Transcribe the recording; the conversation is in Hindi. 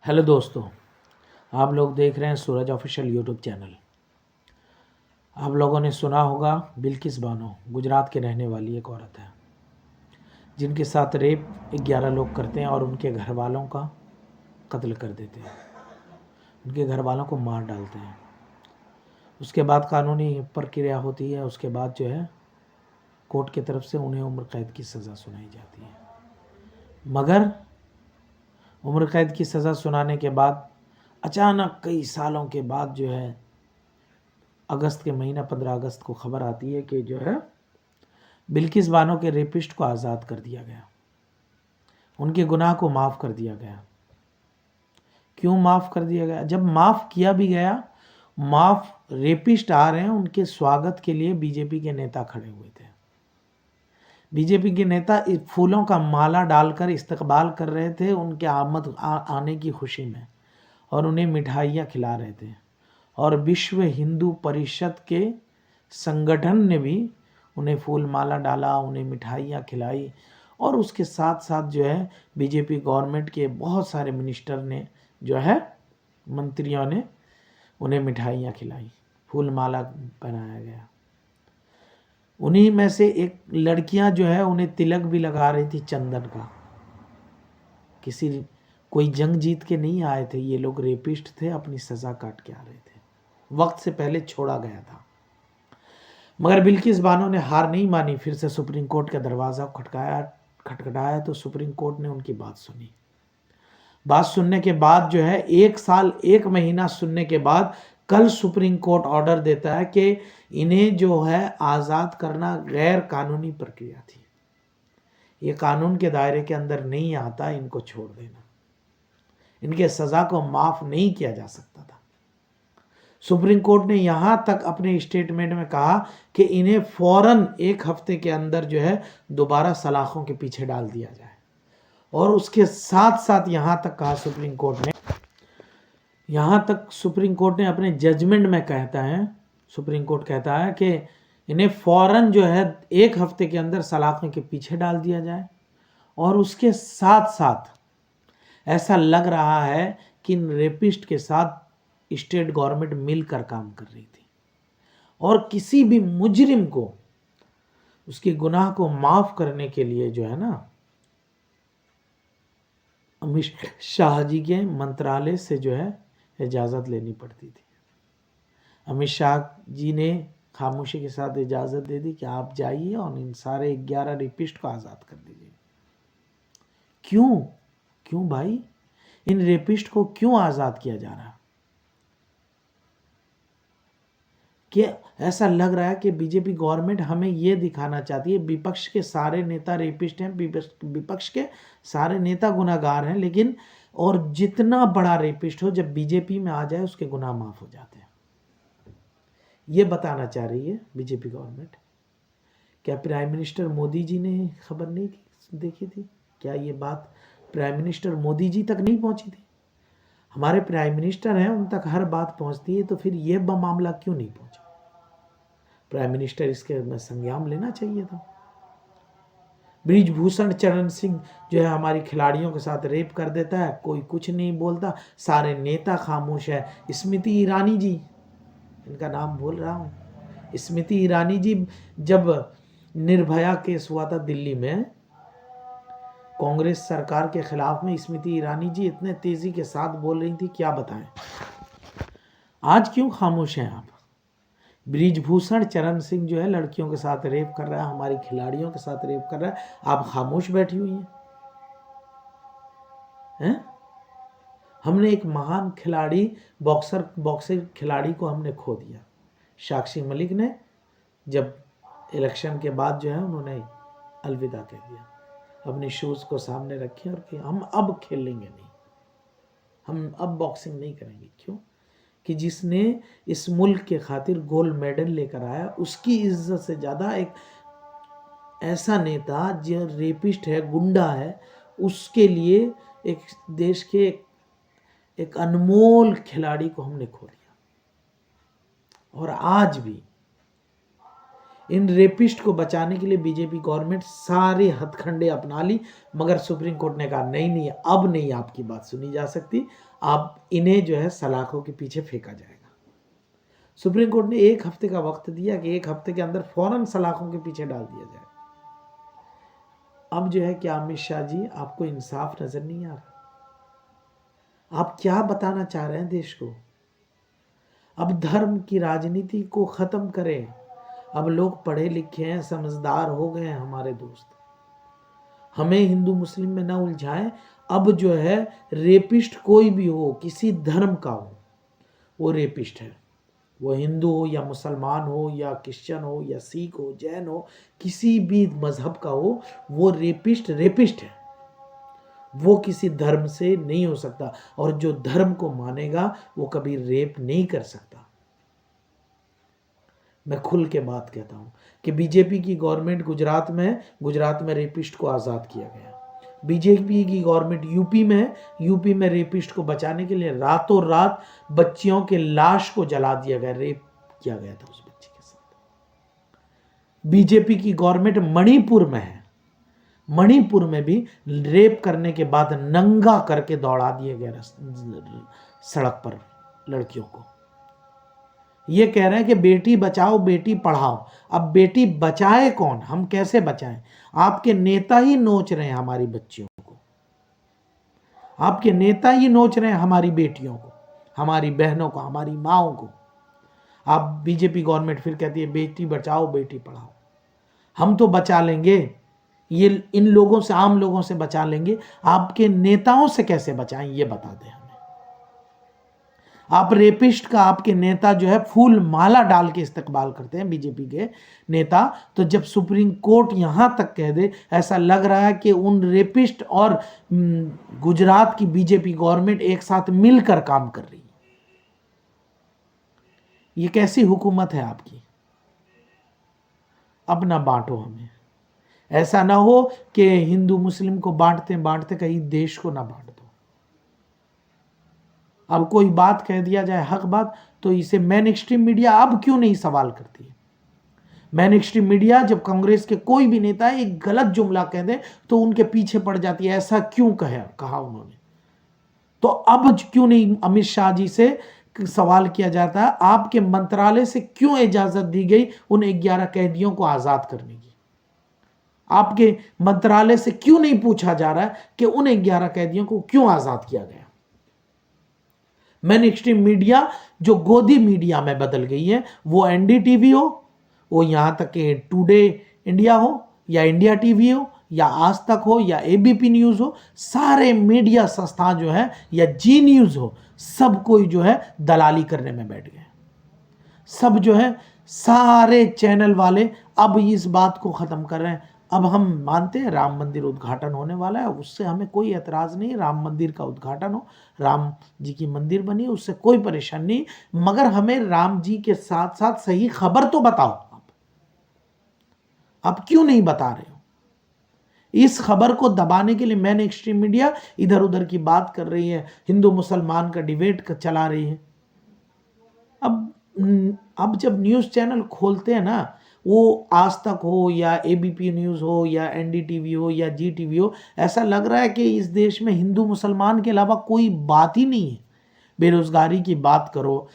हेलो दोस्तों, आप लोग देख रहे हैं सूरज ऑफिशियल यूट्यूब चैनल। आप लोगों ने सुना होगा बिल्किस बानो गुजरात के रहने वाली एक औरत है जिनके साथ रेप 11 लोग करते हैं और उनके घर वालों का कत्ल कर देते हैं, उनके घर वालों को मार डालते हैं। उसके बाद कानूनी प्रक्रिया होती है, उसके बाद जो है कोर्ट की तरफ से उन्हें उम्र कैद की सज़ा सुनाई जाती है। मगर उम्र कैद की सज़ा सुनाने के बाद अचानक कई सालों के बाद जो है अगस्त के महीना 15 अगस्त को खबर आती है कि जो है बिल्किस बानो के रेपिस्ट को आज़ाद कर दिया गया, उनके गुनाह को माफ़ कर दिया गया। क्यों माफ़ कर दिया गया? जब माफ़ किया भी गया, माफ़ रेपिस्ट आ रहे हैं, उनके स्वागत के लिए बीजेपी के नेता खड़े हुए थे। बीजेपी के नेता फूलों का माला डालकर इस्तकबाल कर रहे थे उनके आने की खुशी में, और उन्हें मिठाइयाँ खिला रहे थे। और विश्व हिंदू परिषद के संगठन ने भी उन्हें फूल माला डाला, उन्हें मिठाइयाँ खिलाई, और उसके साथ साथ जो है बीजेपी गवर्नमेंट के बहुत सारे मिनिस्टर ने जो है मंत्रियों ने उन्हें मिठाइयाँ खिलाई, फूल माला पहनाया गया। उन्हीं में से एक लड़कियां जो है उन्हें तिलक भी लगा रही थी चंदन का। कोई जंग जीत के नहीं आए थे ये लोग, रेपिस्ट थे, अपनी सज़ा काट के आ रहे थे, वक्त से पहले छोड़ा गया था। मगर बिल्किस बानो ने हार नहीं मानी, फिर से सुप्रीम कोर्ट का दरवाज़ा खटखटाया तो सुप्रीम कोर्ट ने उनकी बात सुनी। बात सुनने के बाद जो है 1 साल 1 महीना सुनने के बाद कल सुप्रीम कोर्ट ऑर्डर देता है कि इन्हें जो है आज़ाद करना गैर कानूनी प्रक्रिया थी, ये कानून के दायरे के अंदर नहीं आता, इनको छोड़ देना, इनके सज़ा को माफ़ नहीं किया जा सकता था। सुप्रीम कोर्ट ने यहाँ तक अपने स्टेटमेंट में कहा कि इन्हें फौरन 1 हफ्ते के अंदर जो है दोबारा सलाखों के पीछे डाल दिया जाए। और उसके साथ साथ यहाँ तक कहा सुप्रीम कोर्ट ने अपने जजमेंट में कहता है, सुप्रीम कोर्ट कहता है कि इन्हें फौरन जो है 1 हफ्ते के अंदर सलाखों के पीछे डाल दिया जाए। और उसके साथ साथ ऐसा लग रहा है कि इन रेपिस्ट के साथ स्टेट गवर्नमेंट मिलकर काम कर रही थी, और किसी भी मुजरिम को उसके गुनाह को माफ करने के लिए जो है ना अमित शाह जी के मंत्रालय से जो है इजाज़त लेनी पड़ती थी। अमित शाह जी ने खामोशी के साथ इजाज़त दे दी कि आप जाइए और इन सारे 11 रेपिस्ट को आज़ाद कर दीजिए। क्यों भाई, इन रेपिस्ट को क्यों आज़ाद किया जा रहा? कि ऐसा लग रहा है कि बीजेपी गवर्नमेंट हमें ये दिखाना चाहती है विपक्ष के सारे नेता रेपिस्ट हैं, विपक्ष के सारे नेता गुनाहगार हैं, लेकिन और जितना बड़ा रेपिस्ट हो जब बीजेपी में आ जाए उसके गुनाह माफ हो जाते हैं। ये बताना चाह रही है बीजेपी गवर्नमेंट। क्या प्राइम मिनिस्टर मोदी जी ने खबर नहीं देखी थी? क्या ये बात प्राइम मिनिस्टर मोदी जी तक नहीं पहुंची थी? हमारे प्राइम मिनिस्टर हैं, उन तक हर बात पहुंचती है, तो फिर ये मामला क्यों नहीं पहुंचा? प्राइम मिनिस्टर इसके संज्ञान लेना चाहिए था। ब्रिजभूषण चरण सिंह जो है हमारी खिलाड़ियों के साथ रेप कर देता है, कोई कुछ नहीं बोलता, सारे नेता खामोश है। स्मृति ईरानी जी, इनका नाम भूल रहा हूँ, स्मृति ईरानी जी, जब निर्भया केस हुआ था दिल्ली में कांग्रेस सरकार के खिलाफ में, स्मृति ईरानी जी इतने तेजी के साथ बोल रही थी, क्या बताएं। आज क्यों खामोश हैं आप? ब्रिजभूषण चरण सिंह जो है लड़कियों के साथ रेप कर रहा है, हमारी खिलाड़ियों के साथ रेप कर रहा है, आप खामोश बैठी हुई हैं? हमने एक महान खिलाड़ी, बॉक्सर खिलाड़ी को हमने खो दिया। साक्षी मलिक ने जब इलेक्शन के बाद जो है उन्होंने अलविदा कह दिया, अपने शूज़ को सामने रखे और कि हम अब खेलेंगे नहीं, हम अब बॉक्सिंग नहीं करेंगे। क्यों? कि जिसने इस मुल्क के खातिर गोल्ड मेडल लेकर आया, उसकी इज्जत से ज़्यादा एक ऐसा नेता जो रेपिस्ट है, गुंडा है, उसके लिए एक देश के एक अनमोल खिलाड़ी को हमने खो दिया। और आज भी इन रेपिस्ट को बचाने के लिए बीजेपी गवर्नमेंट सारे हथकंडे अपना ली, मगर सुप्रीम कोर्ट ने कहा नहीं नहीं, अब नहीं आपकी बात सुनी जा सकती, आप इन्हें जो है सलाखों के पीछे फेंका जाएगा। सुप्रीम कोर्ट ने 1 हफ्ते का वक्त दिया कि 1 हफ्ते के अंदर फौरन सलाखों के पीछे डाल दिया जाए। अब जो है क्या अमित शाह जी, आपको इंसाफ नजर नहीं आ रहा? आप क्या बताना चाह रहे हैं देश को? अब धर्म की राजनीति को खत्म करें। अब लोग पढ़े लिखे हैं, समझदार हो गए हैं हमारे दोस्त, हमें हिंदू मुस्लिम में ना उलझाएं। अब जो है रेपिस्ट कोई भी हो, किसी धर्म का हो, वो रेपिस्ट है। वो हिंदू हो या मुसलमान हो या क्रिश्चियन हो या सिख हो, जैन हो, किसी भी मजहब का हो, वो रेपिस्ट है। वो किसी धर्म से नहीं हो सकता, और जो धर्म को मानेगा वो कभी रेप नहीं कर सकता। मैं खुल के बात कहता हूं कि बीजेपी की गवर्नमेंट गुजरात में रेपिस्ट को आज़ाद किया गया। बीजेपी की गवर्नमेंट यूपी में रेपिस्ट को बचाने के लिए रातों रात बच्चियों के लाश को जला दिया गया, रेप किया गया था उस बच्ची के साथ। बीजेपी की गवर्नमेंट मणिपुर में भी रेप करने के बाद नंगा करके दौड़ा दिए गए सड़क पर लड़कियों को। ये कह रहे हैं कि बेटी बचाओ बेटी पढ़ाओ। अब बेटी बचाए कौन, हम कैसे बचाएं? आपके नेता ही नोच रहे हैं हमारी बच्चियों को, आपके नेता ही नोच रहे हैं हमारी बेटियों को, हमारी बहनों को, हमारी माओं को। आप बीजेपी गवर्नमेंट फिर कहती है बेटी बचाओ बेटी पढ़ाओ। हम तो बचा लेंगे, ये इन लोगों से, आम लोगों से बचा लेंगे, आपके नेताओं से कैसे बचाएं ये बता दें हमें। आप रेपिस्ट का आपके नेता जो है फूल माला डाल के इस्तकबाल करते हैं, बीजेपी के नेता। तो जब सुप्रीम कोर्ट यहां तक कह दे, ऐसा लग रहा है कि उन रेपिस्ट और गुजरात की बीजेपी गवर्नमेंट एक साथ मिलकर काम कर रही है। ये कैसी हुकूमत है आपकी? अब ना बांटो हमें, ऐसा ना हो कि हिंदू मुस्लिम को बांटते बांटते कहीं देश को ना बांट दो। अब कोई बात कह दिया जाए हक बात, तो इसे मेन स्ट्रीम मीडिया अब क्यों नहीं सवाल करती है? मेन स्ट्रीम मीडिया जब कांग्रेस के कोई भी नेता एक गलत जुमला कह दे तो उनके पीछे पड़ जाती है, ऐसा क्यों कहा उन्होंने? तो अब क्यों नहीं अमित शाह जी से सवाल किया जाता है, आपके मंत्रालय से क्यों इजाजत दी गई उन 11 कैदियों को आजाद करने की? आपके मंत्रालय से क्यों नहीं पूछा जा रहा है कि उन 11 कैदियों को क्यों आजाद किया गया? मेन स्ट्रीम मीडिया जो गोदी मीडिया में बदल गई है, वो एनडीटीवी हो, वो यहां तक कि टुडे इंडिया हो या इंडिया टीवी हो या आज तक हो या एबीपी न्यूज हो, सारे मीडिया संस्थान जो है या जी न्यूज हो, सब कोई जो है दलाली करने में बैठ गए। सब जो है सारे चैनल वाले अब इस बात को खत्म कर रहे हैं। अब हम मानते हैं राम मंदिर उद्घाटन होने वाला है, उससे हमें कोई एतराज नहीं, राम मंदिर का उद्घाटन हो, राम जी की मंदिर बनी, उससे कोई परेशानी नहीं, मगर हमें राम जी के साथ साथ सही खबर तो बताओ। आप क्यों नहीं बता रहे हो? इस खबर को दबाने के लिए मेन एक्सट्रीम मीडिया इधर उधर की बात कर रही है, हिंदू मुसलमान का डिबेट चला रही है। अब जब न्यूज़ चैनल खोलते हैं ना, वो आज तक हो या एबीपी न्यूज़ हो या एनडीटीवी हो या जी टीवी हो, ऐसा लग रहा है कि इस देश में हिंदू मुसलमान के अलावा कोई बात ही नहीं है। बेरोजगारी की बात करो,